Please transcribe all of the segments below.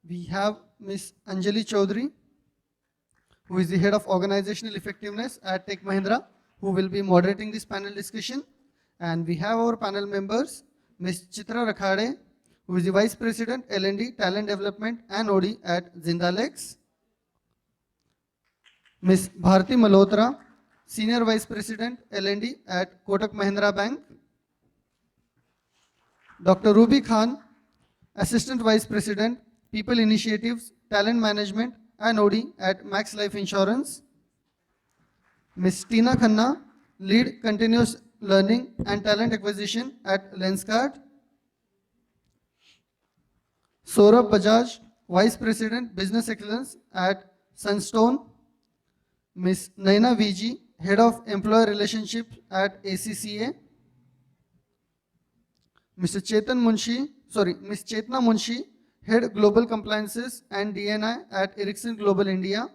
We have Ms. Anjali Chaudhary, who is the Head of Organizational Effectiveness at Tech Mahindra, who will be moderating this panel discussion. And we have our panel members, Ms. Chitra Rekhade, who is the Vice President, L&D, Talent Development and OD at Zindalex. Ms. Bharti Malhotra, Senior Vice President, L&D at Kotak Mahindra Bank. Dr. Rubi Khan, Assistant Vice President, People Initiatives, Talent Management and OD at Max Life Insurance. Ms. Tina Khanna, Lead Continuous Learning and Talent Acquisition at Lenskart. Sorabh Bajaj, Vice President, Business Excellence at Sunstone. Ms. Naina VG, Head of Employer Relationships at ACCA. Ms. Chetna Munshi, Head Global Compliances and DNI at Ericsson Global India.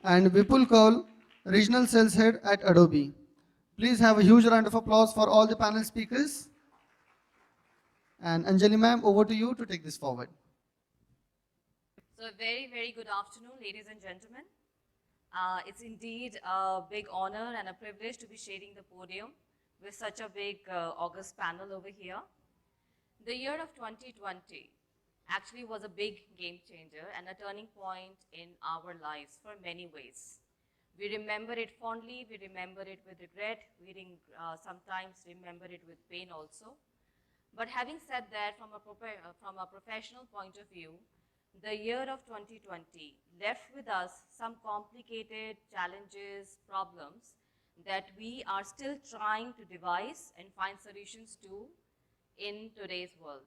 And Vipin Kaul, Regional Sales Head at Adobe. Please have a huge round of applause for all the panel speakers. And Anjali ma'am, over to you to take this forward. So a very, very good afternoon, ladies and gentlemen. It's indeed a big honor and a privilege to be sharing the podium with such a big august panel over here. The year of 2020 actually was a big game changer and a turning point in our lives for many ways. We remember it fondly, we remember it with regret, we sometimes remember it with pain also. But having said that, from a professional point of view, the year of 2020 left with us some complicated challenges, problems that we are still trying to devise and find solutions to in today's world.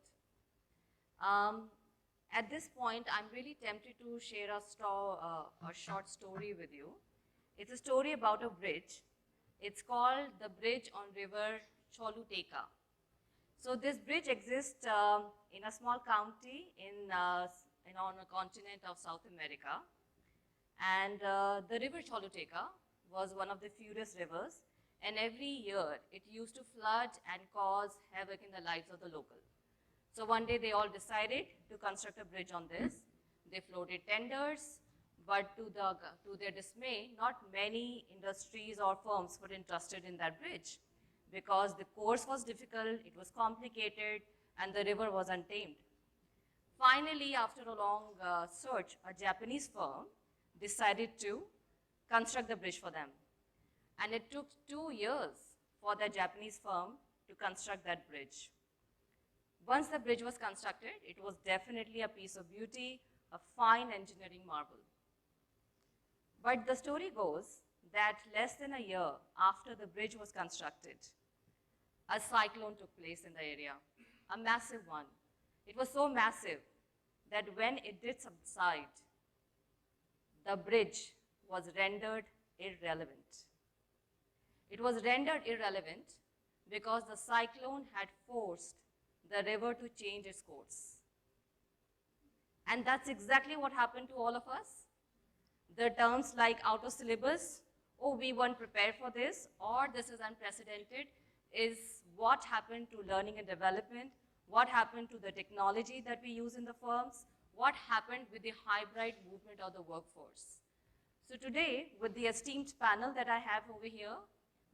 At this point, I'm really tempted to share a short story with you. It's a story about a bridge. It's called the Bridge on River Chalutaka. So this bridge exists in a small county on a continent of South America. And the river Chalutaka was one of the furious rivers. And every year, it used to flood and cause havoc in the lives of the locals. So one day, they all decided to construct a bridge on this. They floated tenders, but to their dismay, not many industries or firms were interested in that bridge because the course was difficult, it was complicated, and the river was untamed. Finally, after a long search, a Japanese firm decided to construct the bridge for them. And it took 2 years for the Japanese firm to construct that bridge. Once the bridge was constructed, it was definitely a piece of beauty, a fine engineering marvel. But the story goes that less than a year after the bridge was constructed, a cyclone took place in the area, a massive one. It was so massive that when it did subside, the bridge was rendered irrelevant. It was rendered irrelevant because the cyclone had forced the river to change its course. And that's exactly what happened to all of us. The terms like out of syllabus, oh, we weren't prepared for this, or this is unprecedented, is what happened to learning and development, what happened to the technology that we use in the firms, what happened with the hybrid movement of the workforce. So today, with the esteemed panel that I have over here,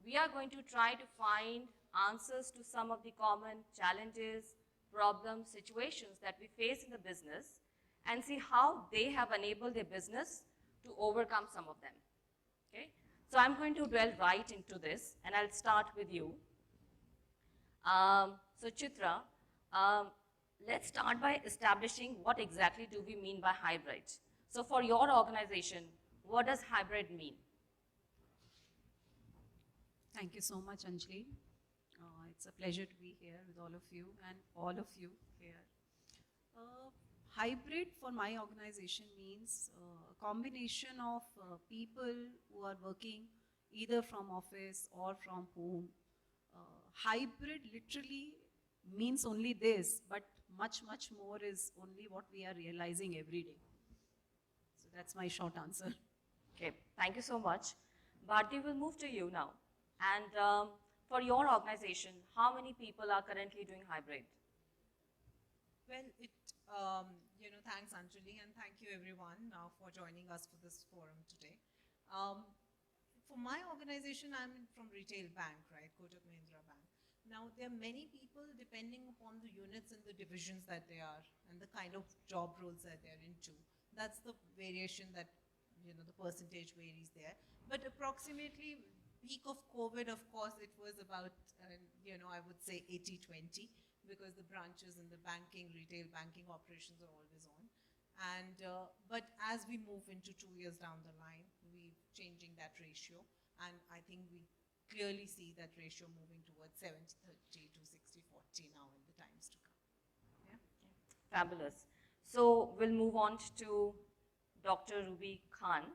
we are going to try to find answers to some of the common challenges, problems, situations that we face in the business and see how they have enabled their business to overcome some of them. Okay? So I'm going to dwell right into this, and I'll start with you. So Chitra, let's start by establishing what exactly do we mean by hybrid. So for your organization, what does hybrid mean? Thank you so much, Anjali. It's a pleasure to be here with all of you and all of you here. Hybrid for my organization means a combination of people who are working either from office or from home. Hybrid literally means only this, but much, much more is only what we are realizing every day. So that's my short answer. Okay, thank you so much. Bharti, will move to you now. And for your organization, how many people are currently doing hybrid? Well, thanks Anjali, and thank you everyone for joining us for this forum today. For my organization, I'm from retail bank, right, Kotak Mahindra Bank. Now, there are many people depending upon the units and the divisions that they are and the kind of job roles that they're into. That's the variation that, you know, the percentage varies there. But approximately peak of COVID, of course, it was about, you know, I would say 80-20 because the branches and the banking, retail banking operations are always on. And, but as we move into 2 years down the line, we're changing that ratio. And I think we clearly see that ratio moving towards 70-30 to 60-40 now in the times to come. Yeah? Fabulous. So we'll move on to Dr. Rubi Khan.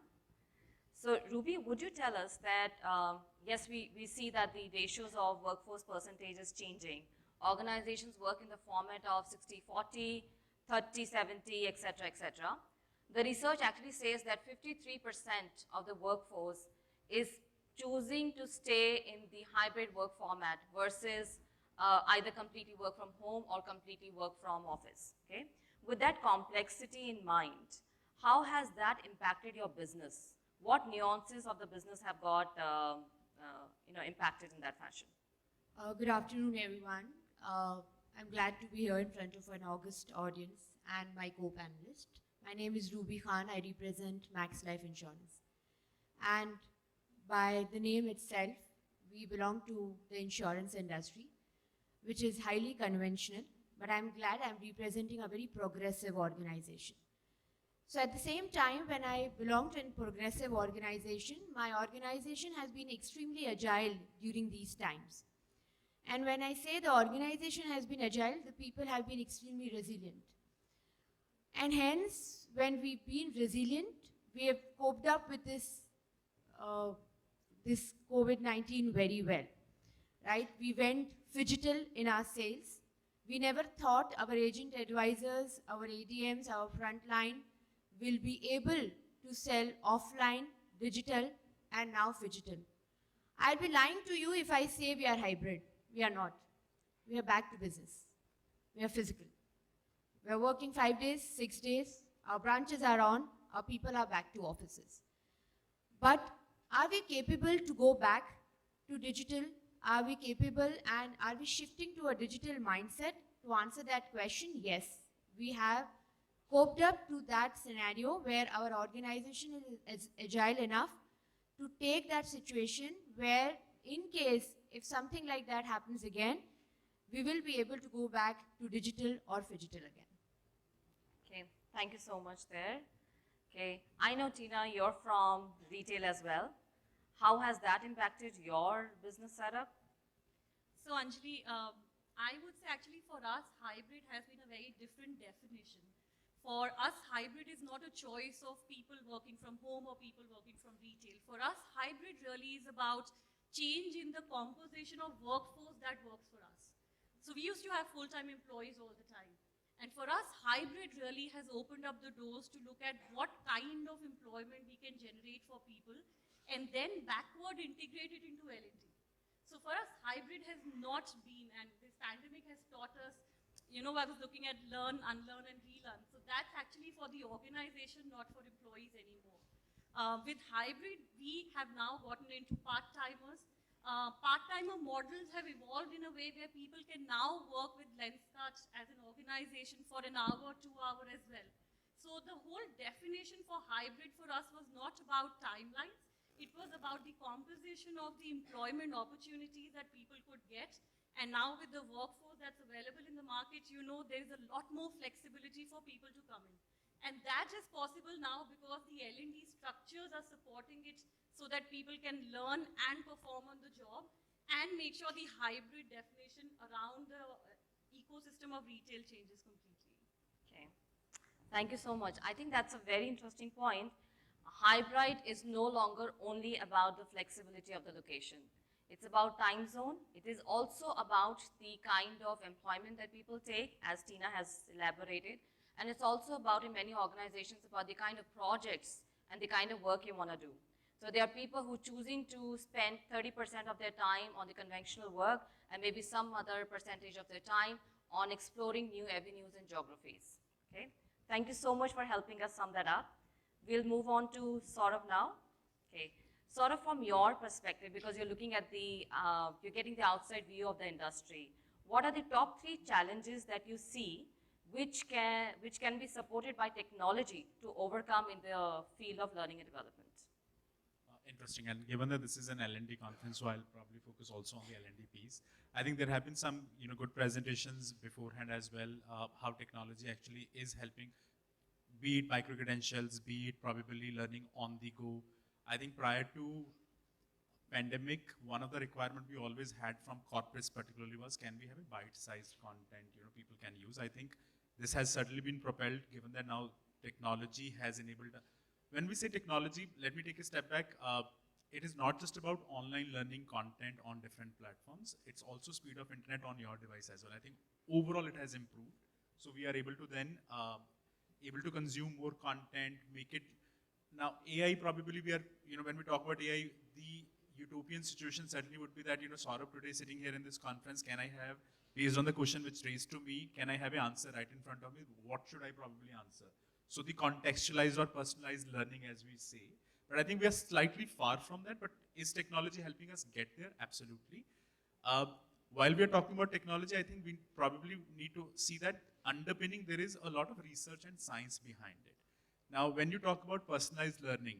So Rubi, would you tell us that, yes, we see that the ratios of workforce percentage is changing. Organizations work in the format of 60-40, 30-70, etc., etc. The research actually says that 53% of the workforce is choosing to stay in the hybrid work format versus either completely work from home or completely work from office, okay? With that complexity in mind, how has that impacted your business? What nuances of the business have got impacted in that fashion? Good afternoon, everyone. I'm glad to be here in front of an august audience and my co-panelist. My name is Rubi Khan. I represent Max Life Insurance. And by the name itself, we belong to the insurance industry, which is highly conventional, but I'm glad I'm representing a very progressive organization. So at the same time, when I belong to a progressive organization, my organization has been extremely agile during these times. And when I say the organization has been agile, the people have been extremely resilient. And hence, when we've been resilient, we have coped up with this COVID-19 very well, right? We went phygital in our sales. We never thought our agent advisors, our ADMs, our frontline will be able to sell offline, digital, and now phygital. I'd be lying to you if I say we are hybrid. We are not. We are back to business. We are physical. We are working 5 days, 6 days. Our branches are on. Our people are back to offices. But are we capable to go back to digital? Are we capable and are we shifting to a digital mindset? To answer that question, yes. We have coped up to that scenario where our organization is agile enough to take that situation where in case if something like that happens again, we will be able to go back to digital or phygital again. Okay, thank you so much there. Okay, I know Tina, you're from retail as well. How has that impacted your business setup? So Anjali, I would say actually for us, hybrid has been a very different definition. For us, hybrid is not a choice of people working from home or people working from retail. For us, hybrid really is about change in the composition of workforce that works for us. So we used to have full-time employees all the time. And for us, hybrid really has opened up the doors to look at what kind of employment we can generate for people and then backward integrate it into L&D. So for us, hybrid has not been, and this pandemic has taught us, you know, I was looking at learn, unlearn, and relearn. So that's actually for the organization, not for employees anymore. With hybrid, we have now gotten into part-timers. Part-timer models have evolved in a way where people can now work with Lenskart as an organization for an hour, 2 hours as well. So the whole definition for hybrid for us was not about timelines. It was about the composition of the employment opportunities that people could get. And now with the workforce that's available in the market, you know, there's a lot more flexibility for people to come in. And that is possible now because the L&D structures are supporting it so that people can learn and perform on the job and make sure the hybrid definition around the ecosystem of retail changes completely. Okay, thank you so much. I think that's a very interesting point. Hybrid is no longer only about the flexibility of the location. It's about time zone. It is also about the kind of employment that people take, as Tina has elaborated. And it's also about, in many organizations, about the kind of projects and the kind of work you want to do. So there are people who are choosing to spend 30% of their time on the conventional work and maybe some other percentage of their time on exploring new avenues and geographies. Okay? Thank you so much for helping us sum that up. We'll move on to Sorabh now. Okay. Sorabh, from your perspective, because you're looking at you're getting the outside view of the industry, what are the top 3 challenges that you see which can be supported by technology to overcome in the field of learning and development? Interesting, and given that this is an L&D conference, so I'll probably focus also on the L&D piece. I think there have been some good presentations beforehand as well, how technology actually is helping, be it micro-credentials, be it probably learning on the go. I think prior to pandemic, one of the requirements we always had from corporates particularly was, can we have a bite-sized content people can use? I think this has certainly been propelled, given that now technology has enabled. When we say technology, let me take a step back. It is not just about online learning content on different platforms. It's also speed of internet on your device as well. I think overall it has improved. So we are able to then able to consume more content, make it. Now AI probably we are, when we talk about AI, the utopian situation certainly would be that, Sorabh today sitting here in this conference, can I have, based on the question which raised to me, can I have an answer right in front of me? What should I probably answer? So the contextualized or personalized learning, as we say. But I think we are slightly far from that, but is technology helping us get there? Absolutely. While we are talking about technology, I think we probably need to see that underpinning, there is a lot of research and science behind it. Now, when you talk about personalized learning,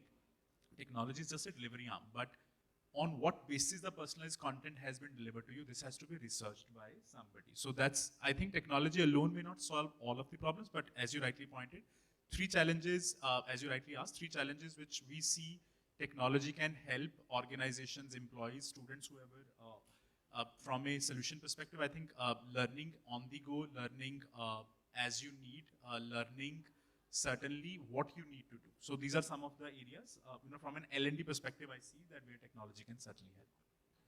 technology is just a delivery arm, but on what basis the personalized content has been delivered to you, this has to be researched by somebody. So that's, I think technology alone may not solve all of the problems, but as you rightly pointed, 3 challenges, as you rightly asked, 3 challenges which we see technology can help organizations, employees, students, whoever, from a solution perspective. I think learning on the go, learning as you need, learning certainly what you need to do. So these are some of the areas, from an L&D perspective, I see that where technology can certainly help.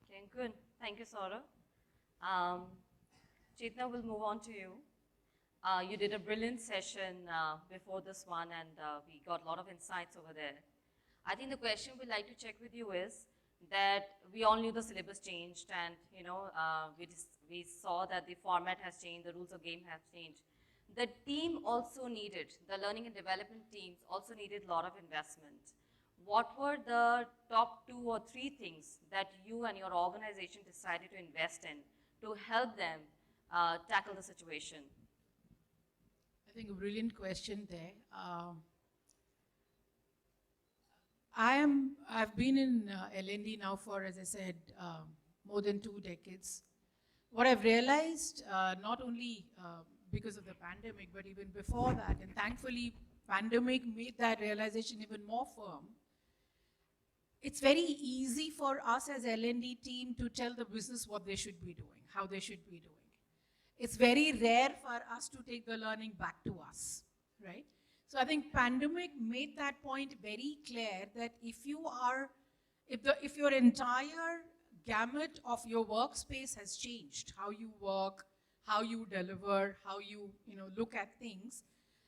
Okay, good. Thank you, Sorabh. Chetna, we'll move on to you. You did a brilliant session before this one, and we got a lot of insights over there. I think the question we'd like to check with you is that we all knew the syllabus changed, and we saw that the format has changed, the rules of game have changed. The team also needed, the learning and development teams also needed a lot of investment. What were the top 2 or 3 things that you and your organization decided to invest in to help them tackle the situation? I think a brilliant question there. I've been in L&D now for, as I said, more than 2 decades. What I've realized, not only because of the pandemic, but even before that, and thankfully pandemic made that realization even more firm. It's very easy for us as L&D team to tell the business what they should be doing, how they should be doing. It's very rare for us to take the learning back to us, right? So I think pandemic made that point very clear that if your entire gamut of your workspace has changed, how you work, how you deliver, how you look at things,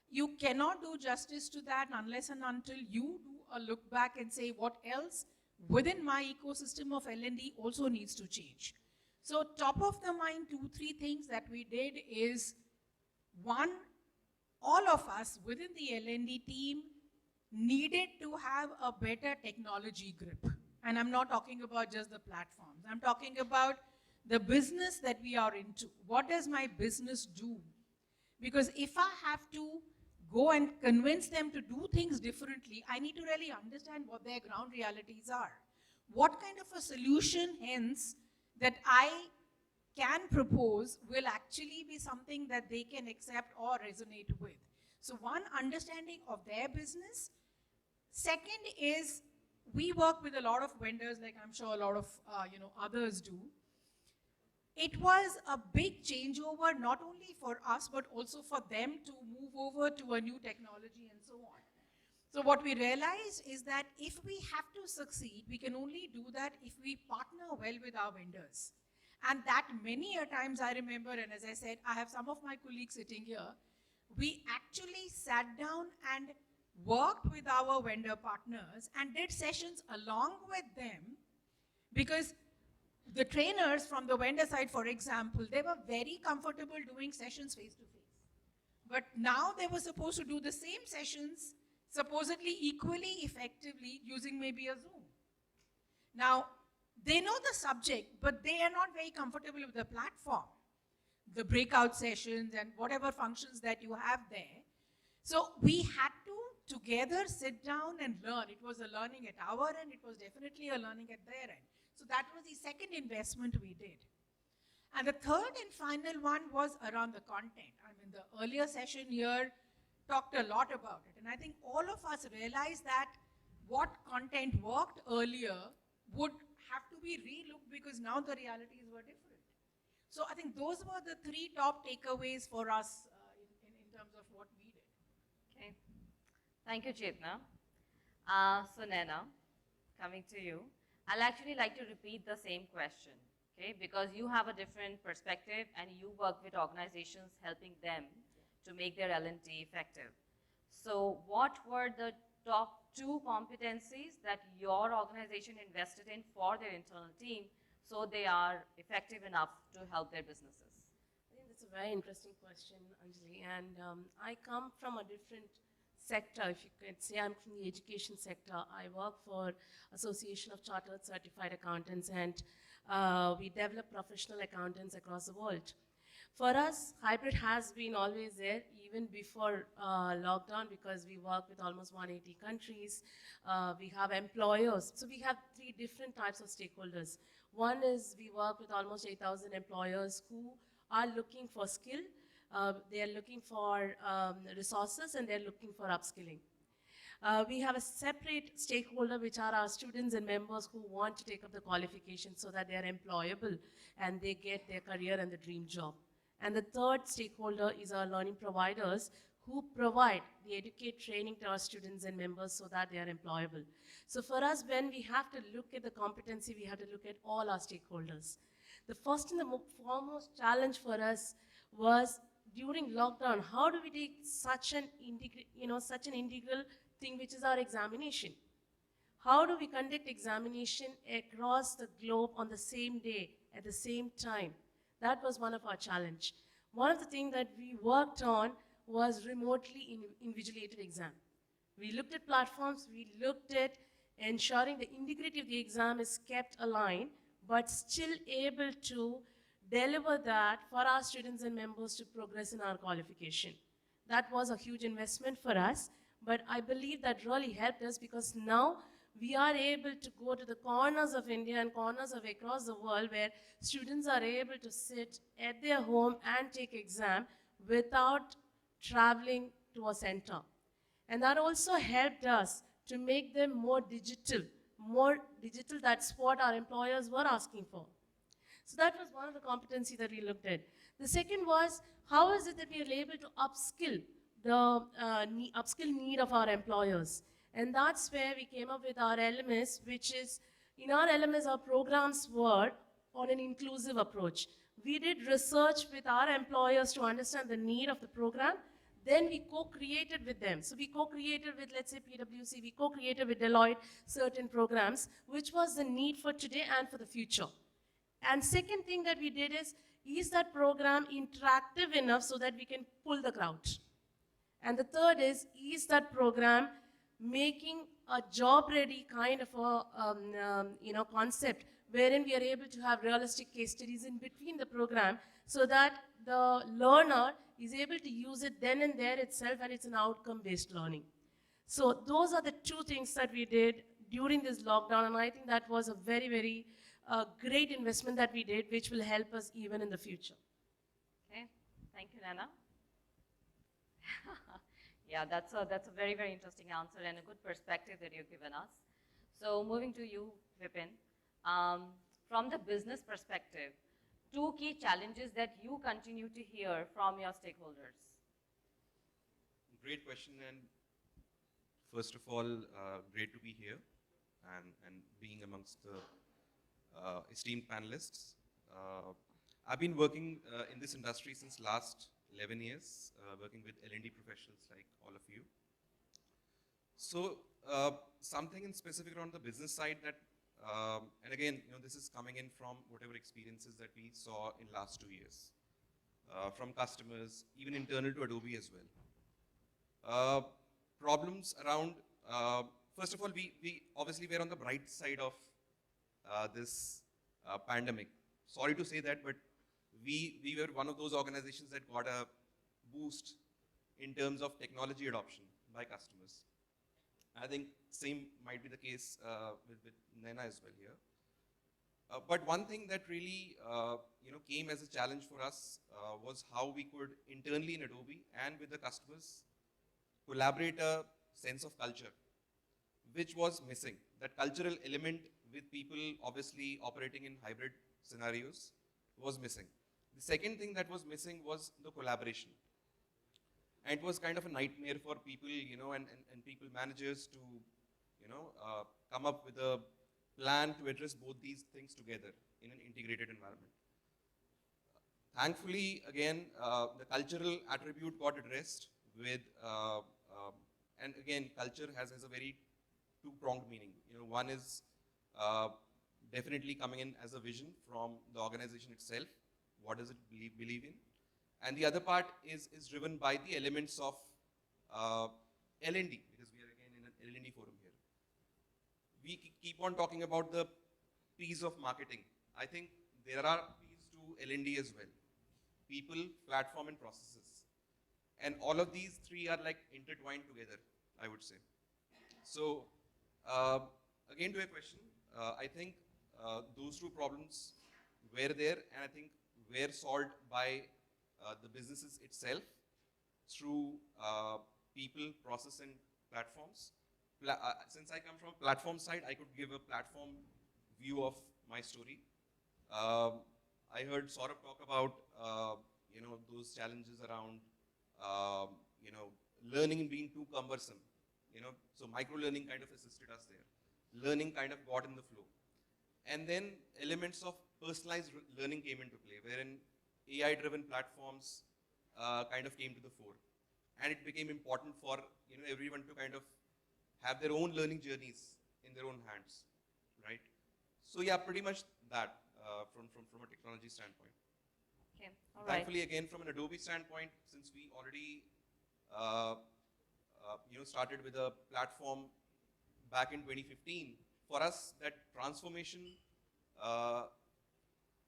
you cannot do justice to that unless and until you do a look back and say what else within my ecosystem of L&D also needs to change. So top of the mind, 2, 3 things that we did is, one, all of us within the L&D team needed to have a better technology grip. And I'm not talking about just the platforms. I'm talking about the business that we are into. What does my business do? Because if I have to go and convince them to do things differently, I need to really understand what their ground realities are. What kind of a solution, hence, that I can propose will actually be something that they can accept or resonate with. So one, understanding of their business. Second is, we work with a lot of vendors, like I'm sure a lot of others do. It was a big changeover, not only for us, but also for them to move over to a new technology and so on. So what we realized is that if we have to succeed, we can only do that if we partner well with our vendors. And that many a times I remember, and as I said, I have some of my colleagues sitting here, we actually sat down and worked with our vendor partners and did sessions along with them, because the trainers from the vendor side, for example, they were very comfortable doing sessions face-to-face. But now they were supposed to do the same sessions, supposedly equally effectively, using maybe a Zoom. Now, they know the subject, but they are not very comfortable with the platform, the breakout sessions and whatever functions that you have there. So we had to together sit down and learn. It was a learning at our end, it was definitely a learning at their end. So that was the second investment we did. And the third and final one was around the content. I mean, the earlier session here talked a lot about it. And I think all of us realized that what content worked earlier would have to be relooked because now the realities were different. So I think those were the three top takeaways for us in terms of what we did. Okay. Thank you, Chetna. So Naina, coming to you, I'll actually like to repeat the same question, okay? Because you have a different perspective and you work with organizations helping them to make their L&D effective. So what were the top 2 competencies that your organization invested in for their internal team so they are effective enough to help their businesses? I think that's a very interesting question, Anjali. And I come from a different sector, if you could say. I'm from the education sector. I work for Association of Chartered Certified Accountants, and we develop professional accountants across the world. For us, hybrid has been always there, even before lockdown, because we work with almost 180 countries. We have employers. So we have 3 different types of stakeholders. One is we work with almost 8,000 employers who are looking for skill. They are looking for resources, and they're looking for upskilling. We have a separate stakeholder, which are our students and members who want to take up the qualification so that they are employable and they get their career and the dream job. And the third stakeholder is our learning providers who provide the educate training to our students and members so that they are employable. So for us, when we have to look at the competency, we have to look at all our stakeholders. The first and the foremost challenge for us was during lockdown, how do we take such an integral thing, which is our examination? How do we conduct examination across the globe on the same day, at the same time? That was one of our challenge. One of the things that we worked on was remotely invigilated exam. We looked at platforms, we looked at ensuring the integrity of the exam is kept aligned, but still able to deliver that for our students and members to progress in our qualification. That was a huge investment for us, but I believe that really helped us because now we are able to go to the corners of India and corners of across the world where students are able to sit at their home and take exam without traveling to a center. And that also helped us to make them more digital. That's what our employers were asking for. So that was one of the competencies that we looked at. The second was, how is it that we are able to upskill the upskill need of our employers? And that's where we came up with our LMS, which is, in our LMS, our programs were on an inclusive approach. We did research with our employers to understand the need of the program. Then we co-created with them. So we co-created with, let's say, PwC, we co-created with Deloitte certain programs, which was the need for today and for the future. And second thing that we did is that program interactive enough so that we can pull the crowd? And the third is that program making a job-ready kind of a concept wherein we are able to have realistic case studies in between the program so that the learner is able to use it then and there itself, and it's an outcome-based learning. So those are the 2 things that we did during this lockdown, and I think that was a very, very great investment that we did, which will help us even in the future. Okay, thank you, Naina. Yeah, that's a very, very interesting answer and a good perspective that you've given us. So moving to you, Vipin, from the business perspective, 2 key challenges that you continue to hear from your stakeholders. Great question, and first of all, great to be here and being amongst the esteemed panelists. I've been working in this industry since last 11 years, working with L&D professionals like all of you. So something in specific around the business side that, and again, this is coming in from whatever experiences that we saw in last 2 years. from customers, even internal to Adobe as well. Problems around, first of all, we obviously were on the bright side of this pandemic. Sorry to say that, but we were one of those organizations that got a boost in terms of technology adoption by customers. I think same might be the case with Naina as well here. But one thing that really came as a challenge for us was how we could internally in Adobe and with the customers collaborate a sense of culture, which was missing. That cultural element with people obviously operating in hybrid scenarios was missing. The second thing that was missing was the collaboration. And it was kind of a nightmare for people, and people managers to, come up with a plan to address both these things together in an integrated environment. Thankfully, again, the cultural attribute got addressed with, and again, culture has a very two-pronged meaning. One is definitely coming in as a vision from the organization itself. What does it believe in? And the other part is driven by the elements of L&D, because we are again in an L&D forum here. We keep on talking about the P's of marketing. I think there are P's to L&D as well. People, platform, and processes. And all of these three are like intertwined together, I would say. So, again to your question, I think those two problems were there, and I think were solved by the businesses itself through people, process, and platforms. Since I come from a platform side, I could give a platform view of my story. I heard Sorabh talk about those challenges around learning being too cumbersome. So micro learning kind of assisted us there. Learning kind of got in the flow, and then elements of personalized learning came into play, wherein AI-driven platforms kind of came to the fore, and it became important for everyone to kind of have their own learning journeys in their own hands, right? So yeah, pretty much that from a technology standpoint. Okay, all right. Thankfully, again, from an Adobe standpoint, since we already started with a platform back in 2015, for us that transformation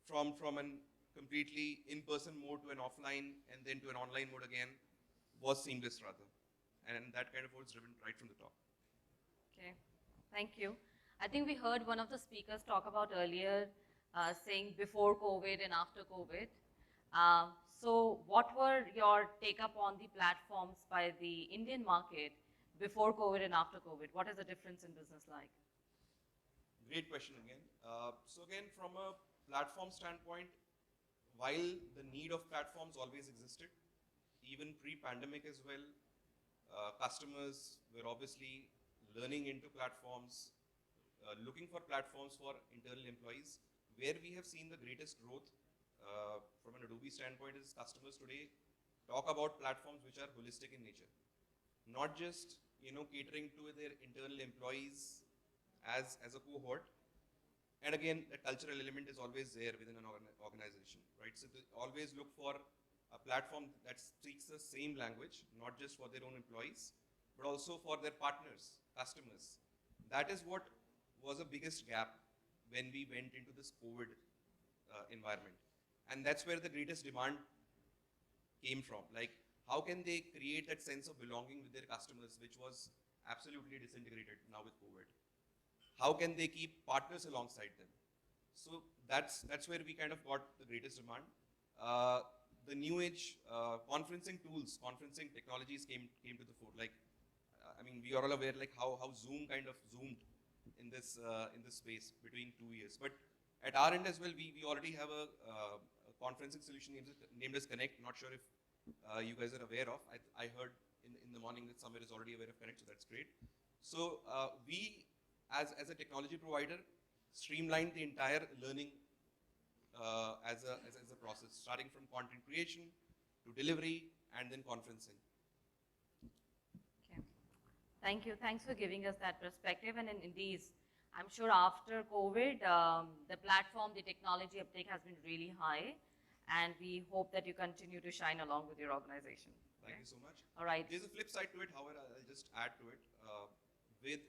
from an completely in-person mode to an offline and then to an online mode again was seamless rather, and that kind of was driven right from the top. Okay, thank you. I think we heard one of the speakers talk about earlier saying before COVID and after COVID. So what were your take-up on the platforms by the Indian market before COVID and after COVID? What is the difference in business like? Great question again. So again, from a platform standpoint, while the need of platforms always existed, even pre-pandemic as well, customers were obviously learning into platforms, looking for platforms for internal employees. Where we have seen the greatest growth from an Adobe standpoint is customers today talk about platforms which are holistic in nature, not just catering to their internal employees as a cohort. And again, the cultural element is always there within an organization, right? So they always look for a platform that speaks the same language, not just for their own employees, but also for their partners, customers. That is what was the biggest gap when we went into this COVID environment. And that's where the greatest demand came from. Like, how can they create that sense of belonging with their customers, which was absolutely disintegrated now with COVID? How can they keep partners alongside them? So that's where we kind of got the greatest demand. The new age conferencing tools, conferencing technologies came to the fore. Like, I mean, we are all aware like how Zoom kind of zoomed in this space between 2 years. But at our end as well, we already have a conferencing solution named as Connect. Not sure if you guys are aware of. I heard in the morning that somewhere is already aware of Connect, so that's great. So we, as a technology provider, streamlined the entire learning as a process, starting from content creation to delivery and then conferencing. Okay. Thank you. Thanks for giving us that perspective. And indeed, I'm sure after COVID, the platform, the technology uptake has been really high. and we hope that you continue to shine along with your organization. Thank you so much. All right. There's a flip side to it, however, I'll just add to it. With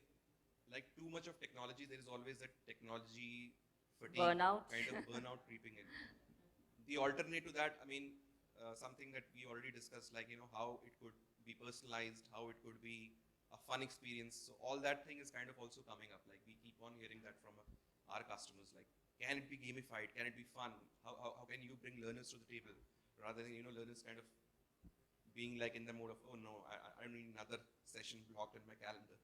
like too much of technology, there is always that technology fatigue, Burnout. kind of burnout creeping in. The alternate to that, I mean, something that we already discussed, like, how it could be personalized, how it could be a fun experience. So all that thing is kind of also coming up. Like, we keep on hearing that from our customers, like, can it be gamified? Can it be fun? How can you bring learners to the table? Rather than, learners kind of being like in the mode of, oh no, I need another session blocked in my calendar.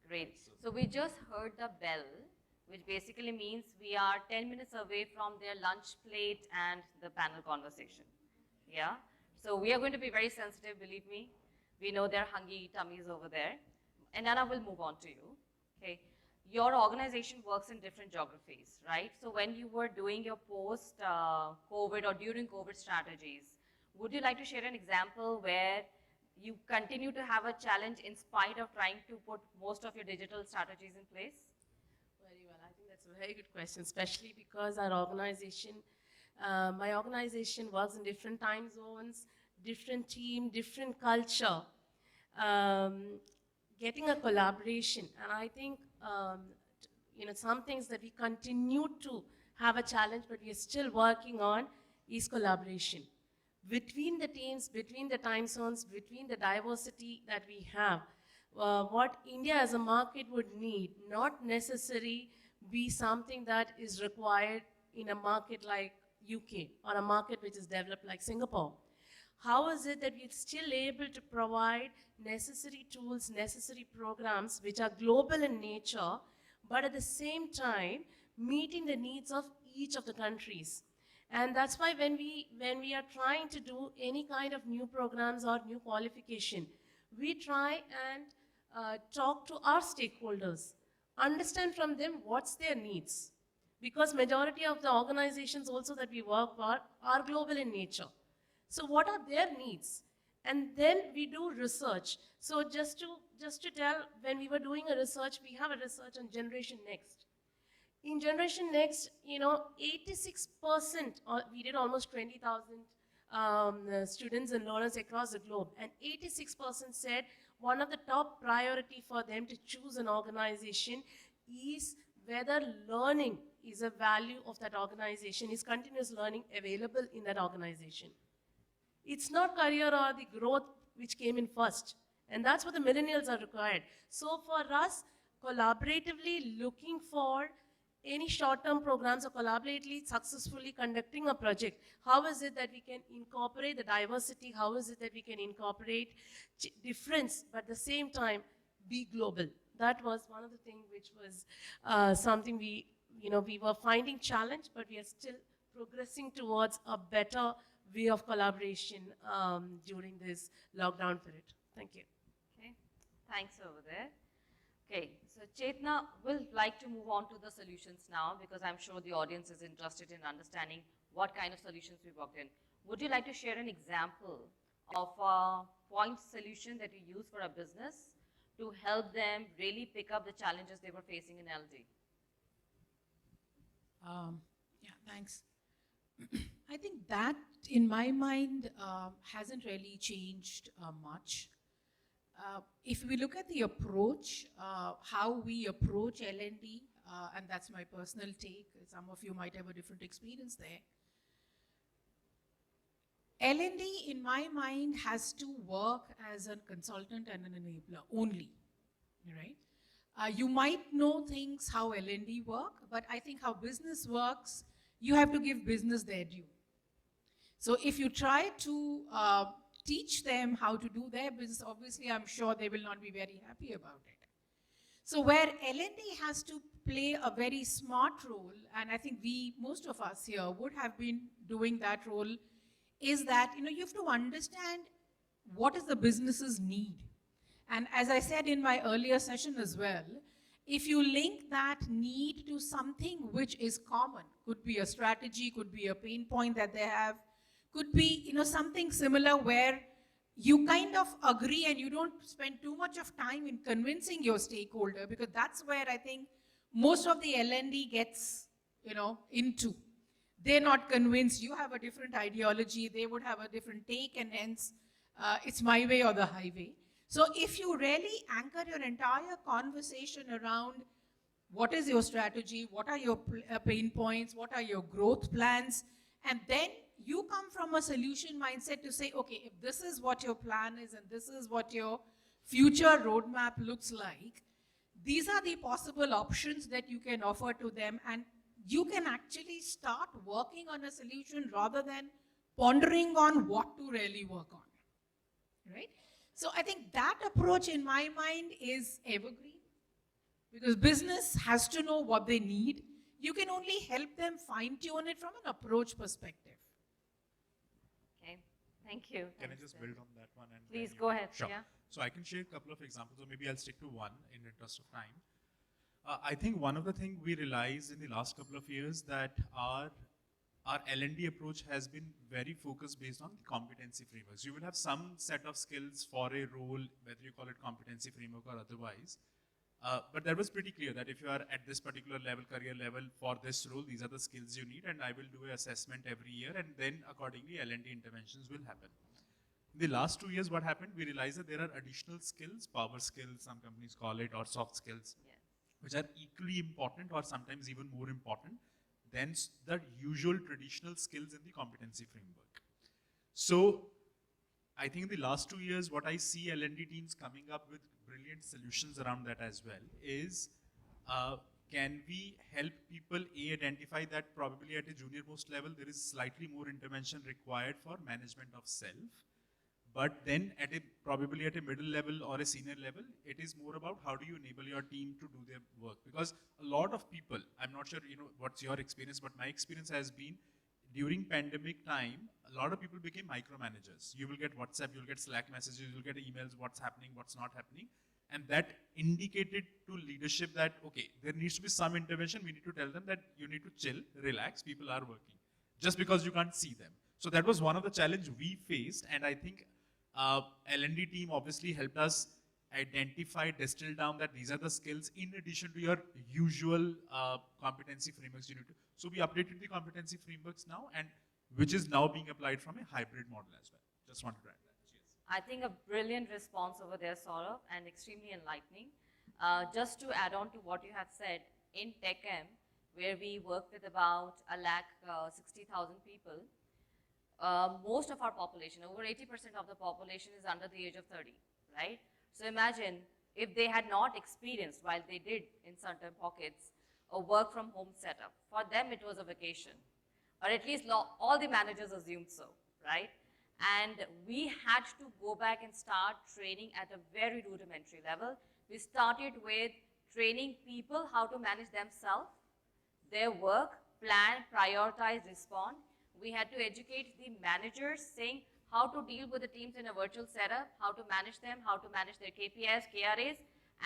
Great. So we just heard the bell, which basically means we are 10 minutes away from their lunch plate and the panel conversation. Yeah? So we are going to be very sensitive, believe me. We know their hungry tummies over there. And Nana will move on to you. Okay? Your organization works in different geographies, right? So when you were doing your post-COVID or during COVID strategies, would you like to share an example where you continue to have a challenge in spite of trying to put most of your digital strategies in place? Very well. I think that's a very good question, especially because our organization, my organization works in different time zones, different team, different culture, getting a collaboration. And I think, some things that we continue to have a challenge, but we are still working on is collaboration. Between the teams, between the time zones, between the diversity that we have, what India as a market would need, not necessarily be something that is required in a market like UK or a market which is developed like Singapore. How is it that we're still able to provide necessary tools, necessary programs which are global in nature, but at the same time meeting the needs of each of the countries? And that's why when we are trying to do any kind of new programs or new qualification, we try and talk to our stakeholders, understand from them what's their needs. Because majority of the organizations also that we work for are global in nature. So what are their needs? And then we do research. So just to tell, when we were doing a research, we have a research on Generation Next. In Generation Next, 86%, we did almost 20,000 students and learners across the globe, and 86% said one of the top priority for them to choose an organization is whether learning is a value of that organization, is continuous learning available in that organization. It's not career or the growth which came in first, and that's what the millennials are required. So for us, collaboratively looking for any short-term programs or collaboratively successfully conducting a project, how is it that we can incorporate the diversity, how is it that we can incorporate difference, but at the same time be global? That was one of the things which was something we were finding challenge, but we are still progressing towards a better way of collaboration during this lockdown period. Thank you. Okay, thanks over there. Okay, so Chetna will like to move on to the solutions now, because I'm sure the audience is interested in understanding what kind of solutions we worked in. Would you like to share an example of a point solution that you use for a business to help them really pick up the challenges they were facing in LD? Yeah, thanks. I think that, in my mind, hasn't really changed much. If we look at the approach, how we approach L&D, and that's my personal take, some of you might have a different experience there. L&D, in my mind, has to work as a consultant and an enabler only, right? You might know things how L&D work, but I think how business works, you have to give business their due. So if you try to teach them how to do their business, obviously I'm sure they will not be very happy about it. So where L&D has to play a very smart role, and I think most of us here would have been doing that role, is that you have to understand what is the business's need. And as I said in my earlier session as well, if you link that need to something which is common, could be a strategy, could be a pain point that they have, could be something similar where you kind of agree and you don't spend too much of time in convincing your stakeholder, because that's where I think most of the L&D gets into. they're not convinced, you have a different ideology, they would have a different take, and hence it's my way or the highway. So if you really anchor your entire conversation around what is your strategy, what are your pain points, what are your growth plans, and then you come from a solution mindset to say, okay, if this is what your plan is and this is what your future roadmap looks like, these are the possible options that you can offer to them, and you can actually start working on a solution rather than pondering on what to really work on, right? So I think that approach in my mind is evergreen, because business has to know what they need. You can only help them fine-tune it from an approach perspective. Okay, thank you. Can I Thanks, just Bill. build on that one? And Please then go ahead. Sure. Yeah. So I can share a couple of examples, or maybe I'll stick to one in the interest of time. I think one of the things we realized in the last couple of years that our L&D approach has been very focused based on the competency frameworks. You will have some set of skills for a role, whether you call it competency framework or otherwise. But that was pretty clear that if you are at this particular level, career level for this role, these are the skills you need, and I will do an assessment every year, and then accordingly L&D interventions will happen. In the last 2 years, what happened? We realized that there are additional skills, power skills, some companies call it, or soft skills, which are equally important or sometimes even more important than the usual traditional skills in the competency framework. So I think in the last 2 years, what I see L&D teams coming up with brilliant solutions around that as well is, can we help people identify that probably at a junior most level, there is slightly more intervention required for management of self. But then probably at a middle level or a senior level, it is more about how do you enable your team to do their work. Because a lot of people, I'm not sure what's your experience, but my experience has been during pandemic time, a lot of people became micromanagers. You will get WhatsApp, you'll get Slack messages, you'll get emails, what's happening, what's not happening. And that indicated to leadership that, okay, there needs to be some intervention. We need to tell them that you need to chill, relax, people are working. Just because you can't see them. So that was one of the challenges we faced, and I think L&D team obviously helped us identify, distill down that these are the skills in addition to your usual competency frameworks you need to. So we updated the competency frameworks now, and which is now being applied from a hybrid model as well. Just wanted to add that. Cheers. I think a brilliant response over there, Sorabh, and extremely enlightening. Just to add on to what you have said, in TechM, where we work with about 160,000 people, most of our population, over 80% of the population is under the age of 30, right? So imagine if they had not experienced, while they did in certain pockets, a work from home setup. For them, it was a vacation, or at least all the managers assumed so, right? And we had to go back and start training at a very rudimentary level. We started with training people how to manage themselves, their work, plan, prioritize, respond. We had to educate the managers saying how to deal with the teams in a virtual setup, how to manage them, how to manage their KPIs, KRAs,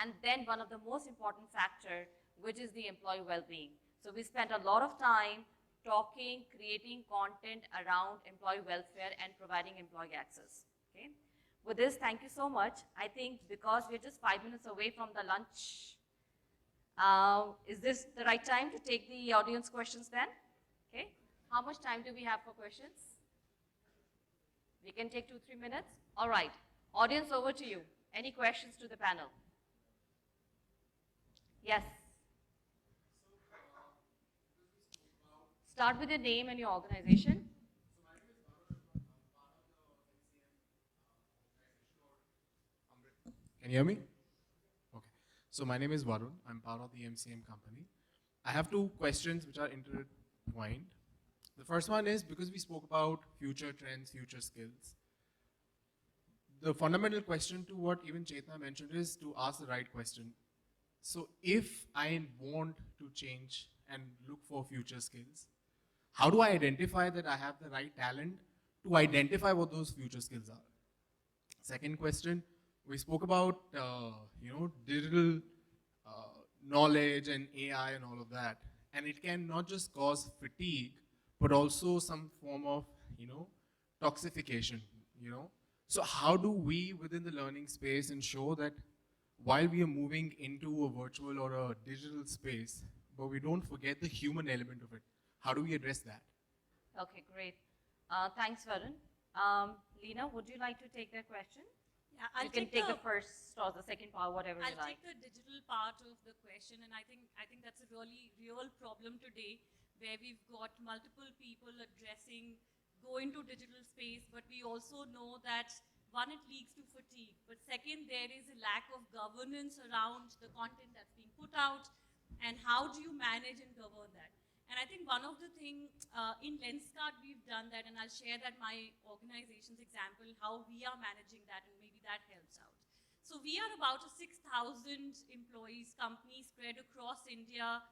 and then one of the most important factor, which is the employee well-being. So we spent a lot of time talking, creating content around employee welfare and providing employee access, okay? With this, thank you so much. I think because we're just 5 minutes away from the lunch, is this the right time to take the audience questions then? Okay. How much time do we have for questions? We can take 2-3 minutes. All right. Audience, over to you. Any questions to the panel? Yes. Start with your name and your organization. Can you hear me? Okay. So my name is Varun. I'm part of the MCM company. I have two questions which are intertwined. The first one is, because we spoke about future trends, future skills, the fundamental question to what even Chetna mentioned is to ask the right question. So if I want to change and look for future skills, how do I identify that I have the right talent to identify what those future skills are? Second question, we spoke about digital knowledge and AI and all of that, and it can not just cause fatigue, but also some form of toxification. So how do we within the learning space ensure that while we are moving into a virtual or a digital space, but we don't forget the human element of it? How do we address that? Okay, great. Thanks, Varun. Leena, would you like to take that question? Yeah, You can take the first or the second part, whatever you I'll like. take the digital part of the question, and I think that's a really real problem today, where we've got multiple people addressing go into digital space, but we also know that one, it leads to fatigue, but second, there is a lack of governance around the content that's being put out, and how do you manage and govern that? And I think one of the things in Lenskart we've done that, and I'll share that my organization's example, how we are managing that, and maybe that helps out. So we are about a 6,000 employees company spread across India,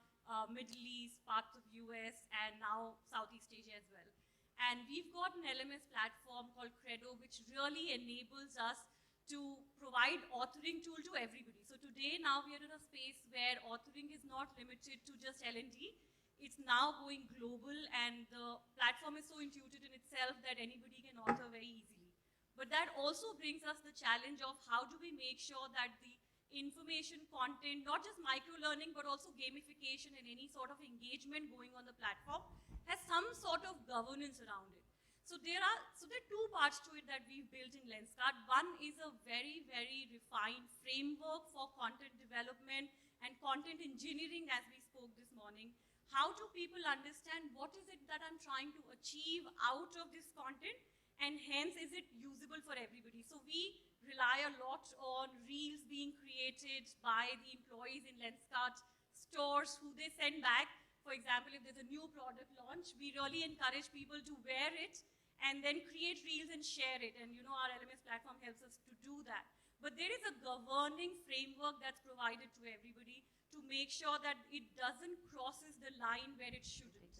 Middle East, parts of US, and now Southeast Asia as well. And we've got an LMS platform called Credo, which really enables us to provide authoring tool to everybody. So today now we are in a space where authoring is not limited to just L&D. It's now going global, and the platform is so intuitive in itself that anybody can author very easily. But that also brings us the challenge of how do we make sure that the information content, not just micro-learning, but also gamification and any sort of engagement going on the platform, has some sort of governance around it. So there are two parts to it that we've built in Lenskart. One is a very, very refined framework for content development and content engineering, as we spoke this morning. How do people understand what is it that I'm trying to achieve out of this content, and hence is it usable for everybody? So we rely a lot on reels being created by the employees in Lenskart stores who they send back. For example, if there's a new product launch, we really encourage people to wear it and then create reels and share it. And our LMS platform helps us to do that. But there is a governing framework that's provided to everybody to make sure that it doesn't crosses the line where it shouldn't.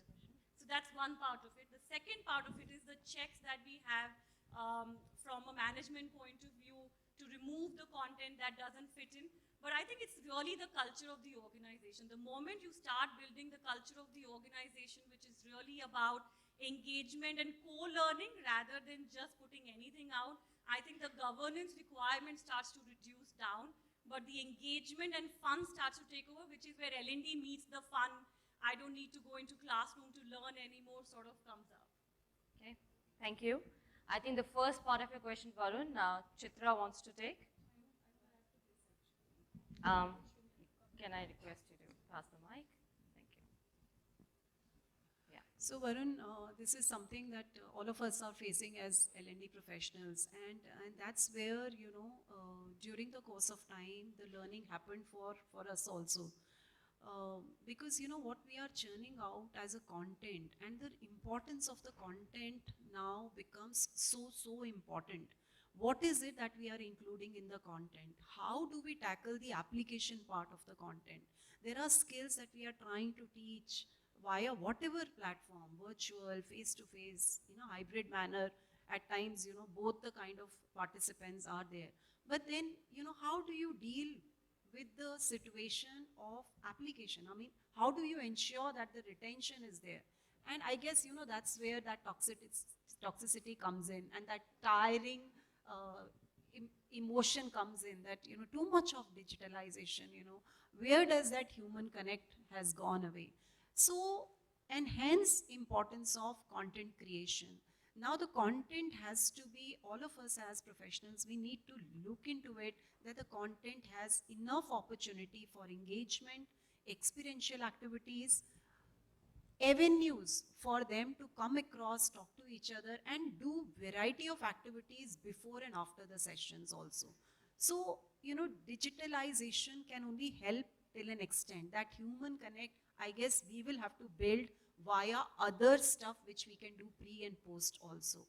So that's one part of it. The second part of it is the checks that we have from a management point of view to remove the content that doesn't fit in. But I think it's really the culture of the organization. The moment you start building the culture of the organization, which is really about engagement and co-learning rather than just putting anything out, I think the governance requirement starts to reduce down. But the engagement and fun starts to take over, which is where L&D meets the fun. I don't need to go into classroom to learn anymore sort of comes up. Okay, thank you. I think the first part of your question, Varun, Chitra wants to take. Can I request you to pass the mic? Thank you. Yeah. So Varun, this is something that all of us are facing as L&D professionals, and that's where, during the course of time, the learning happened for us also. Because what we are churning out as a content, and the importance of the content now becomes so important. What is it that we are including in the content? How do we tackle the application part of the content? There are skills that we are trying to teach via whatever platform, virtual, face-to-face, hybrid manner. At times, both the kind of participants are there. But then, how do you deal with the situation of application? I mean, how do you ensure that the retention is there? And I guess, that's where that toxicity comes in, and that tiring emotion comes in, that, too much of digitalization, where does that human connect has gone away? So, and hence importance of content creation. Now the content has to be, all of us as professionals, we need to look into it, that the content has enough opportunity for engagement, experiential activities, avenues for them to come across, talk to each other, and do variety of activities before and after the sessions also. So, digitalization can only help till an extent. That human connect, I guess we will have to build via other stuff which we can do pre and post also.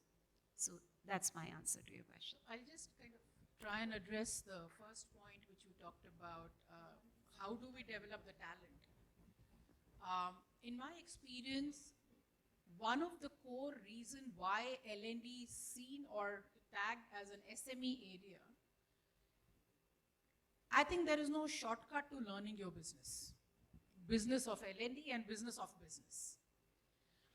So that's my answer to your question. I'll just kind of try and address the first point which you talked about, how do we develop the talent? In my experience, one of the core reasons why L&D is seen or tagged as an SME area, I think there is no shortcut to learning your business. Business of L&D and business of business.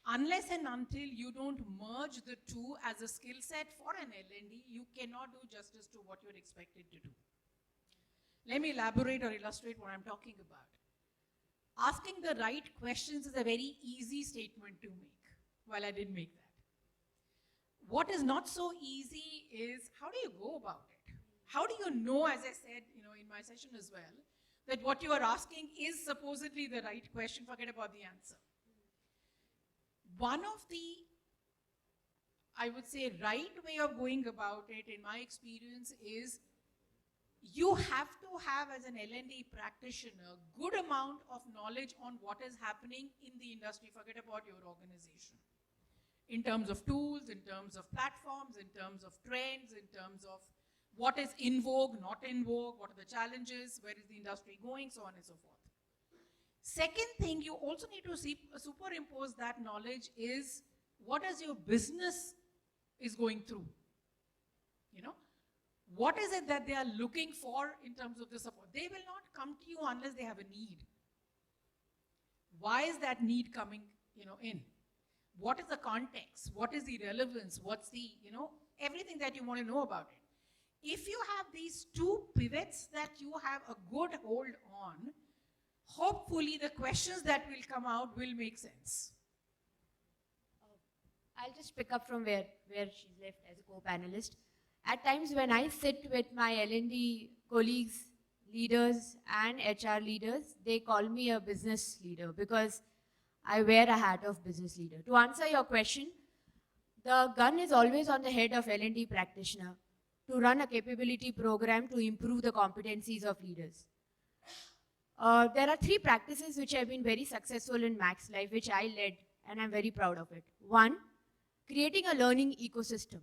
Unless and until you don't merge the two as a skill set for an L&D, you cannot do justice to what you're expected to do. Let me elaborate or illustrate what I'm talking about. Asking the right questions is a very easy statement to make. while I didn't make that. What is not so easy is how do you go about it? How do you know, as I said, in my session as well, that what you are asking is supposedly the right question, forget about the answer. One of the, I would say, right way of going about it, in my experience, is you have to have, as an L&D practitioner, good amount of knowledge on what is happening in the industry, forget about your organization. In terms of tools, in terms of platforms, in terms of trends, in terms of what is in vogue, not in vogue, what are the challenges, where is the industry going, so on and so forth. Second thing, you also need to superimpose that knowledge is what is your business is going through. What is it that they are looking for in terms of the support? They will not come to you unless they have a need. Why is that need coming, in? What is the context? What is the relevance? What's the, everything that you want to know about it. If you have these two pivots that you have a good hold on, hopefully the questions that will come out will make sense. I'll just pick up from where she's left as a co-panelist. At times when I sit with my L&D colleagues, leaders and HR leaders, they call me a business leader because I wear a hat of business leader. To answer your question, the gun is always on the head of L&D practitioner to run a capability program to improve the competencies of leaders. There are 3 practices which have been very successful in Max Life, which I led, and I'm very proud of it. 1, creating a learning ecosystem.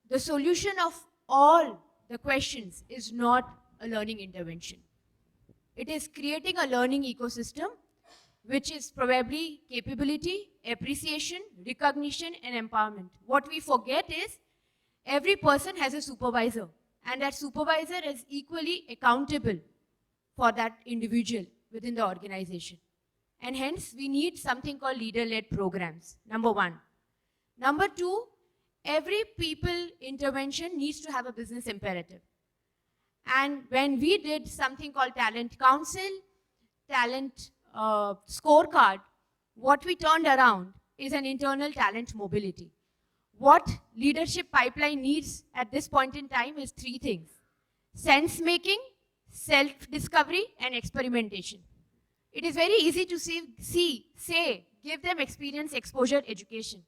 The solution of all the questions is not a learning intervention. It is creating a learning ecosystem which is probably capability, appreciation, recognition, and empowerment. What we forget is every person has a supervisor, and that supervisor is equally accountable for that individual within the organization. And hence, we need something called leader-led programs, number 1. Number 2, every people intervention needs to have a business imperative. And when we did something called Talent Council, Talent Scorecard, what we turned around is an internal talent mobility. What leadership pipeline needs at this point in time is 3 things: sense-making, self-discovery, and experimentation. It is very easy to say, give them experience, exposure, education.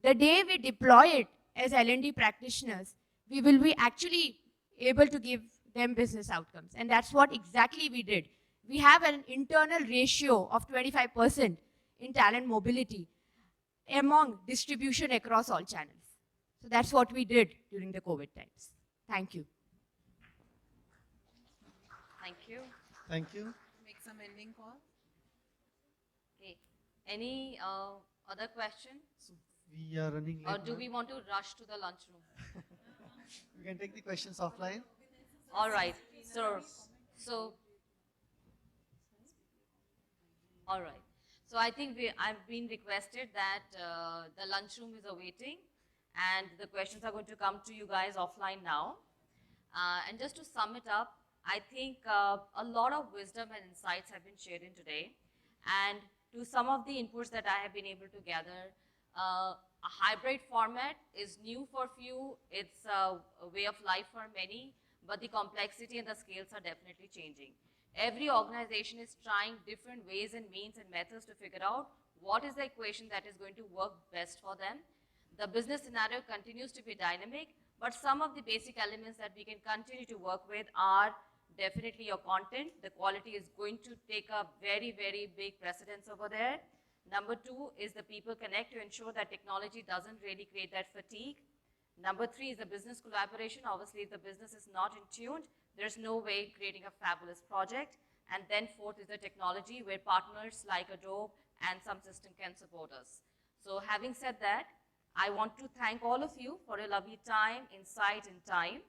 The day we deploy it as L&D practitioners, we will be actually able to give them business outcomes. And that's what exactly we did. We have an internal ratio of 25% in talent mobility among distribution across all channels. So that's what we did during the COVID times. Thank you. Thank you. Thank you. Make some ending calls. Okay. Any other question? So we are running late. Or do we want to rush to the lunchroom? We can take the questions offline. All right. All right. So I think I've been requested that the lunchroom is awaiting, and the questions are going to come to you guys offline now. And just to sum it up, I think a lot of wisdom and insights have been shared in today. And to some of the inputs that I have been able to gather, a hybrid format is new for few. It's a way of life for many, but the complexity and the scales are definitely changing. Every organization is trying different ways and means and methods to figure out what is the equation that is going to work best for them. The business scenario continues to be dynamic, but some of the basic elements that we can continue to work with are definitely your content. The quality is going to take a very, very big precedence over there. Number 2 is the people connect to ensure that technology doesn't really create that fatigue. Number 3 is the business collaboration. Obviously, if the business is not in tune, there's no way creating a fabulous project. And then 4th is the technology, where partners like Adobe and some system can support us. So having said that, I want to thank all of you for your lovely time, insight, and time.